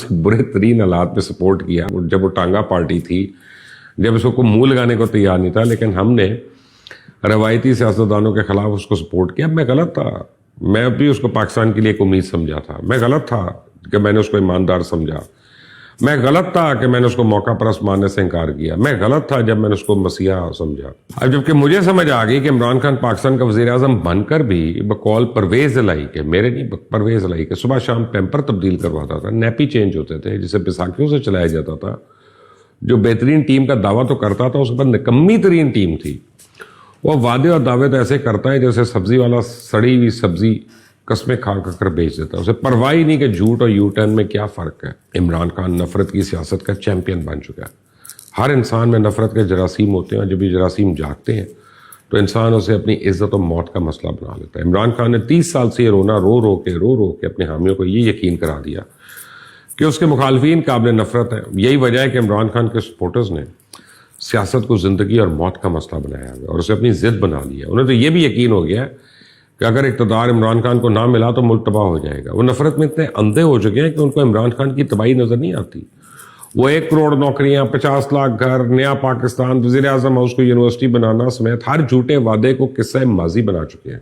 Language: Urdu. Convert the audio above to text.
اسے برے ترین حالات میں سپورٹ کیا جب وہ ٹانگا پارٹی تھی، جب اس کو منہ لگانے کو تیار نہیں تھا، لیکن ہم نے روایتی سیاستدانوں کے خلاف اس کو سپورٹ کیا۔ میں غلط تھا، میں بھی اس کو پاکستان کے لیے ایک امید سمجھا تھا، میں غلط تھا کہ میں نے اس کو ایماندار سمجھا، میں غلط تھا کہ میں نے اس کو موقع پرست ماننے سے انکار کیا، میں غلط تھا جب میں نے اس کو مسیحا سمجھا۔ اب جبکہ مجھے سمجھ آ گئی کہ عمران خان پاکستان کا وزیر اعظم بن کر بھی بقول پرویز الہی کے، میرے نہیں، پرویز الہی کے، صبح شام پیمپر تبدیل کرواتا تھا، نیپی چینج ہوتے تھے جسے بیساکھیوں سے چلایا جاتا تھا، جو بہترین ٹیم کا دعویٰ تو کرتا تھا، اس کے بعد نکمی ترین ٹیم تھی۔ وہ وعدے اور دعوے تو ایسے کرتا ہے جیسے سبزی والا سڑی ہوئی سبزی قسمیں کھا کر بیچ دیتا ہے، اسے پرواہ ہی نہیں کہ جھوٹ اور یو ٹرن میں کیا فرق ہے۔ عمران خان نفرت کی سیاست کا چیمپئن بن چکا ہے۔ ہر انسان میں نفرت کے جراثیم ہوتے ہیں، اور جب یہ جراثیم جاگتے ہیں تو انسان اسے اپنی عزت و موت کا مسئلہ بنا لیتا ہے۔ عمران خان نے 30 سال سے یہ رونا رو رو کے اپنے حامیوں کو یہ یقین کرا دیا کہ اس کے مخالفین قابل نفرت ہیں۔ یہی وجہ ہے کہ عمران خان کے سپورٹرز نے سیاست کو زندگی اور موت کا مسئلہ بنایا ہے اور اسے اپنی ضد بنا لیا۔ انہیں تو یہ بھی یقین ہو گیا ہے کہ اگر اقتدار عمران خان کو نہ ملا تو ملک تباہ ہو جائے گا۔ وہ نفرت میں اتنے اندھے ہو چکے ہیں کہ ان کو عمران خان کی تباہی نظر نہیں آتی۔ وہ 1 کروڑ نوکریاں، 50 لاکھ گھر، نیا پاکستان، وزیر اعظم ہاؤس کو یونیورسٹی بنانا سمیت ہر جھوٹے وعدے کو قصہ ماضی بنا چکے ہیں۔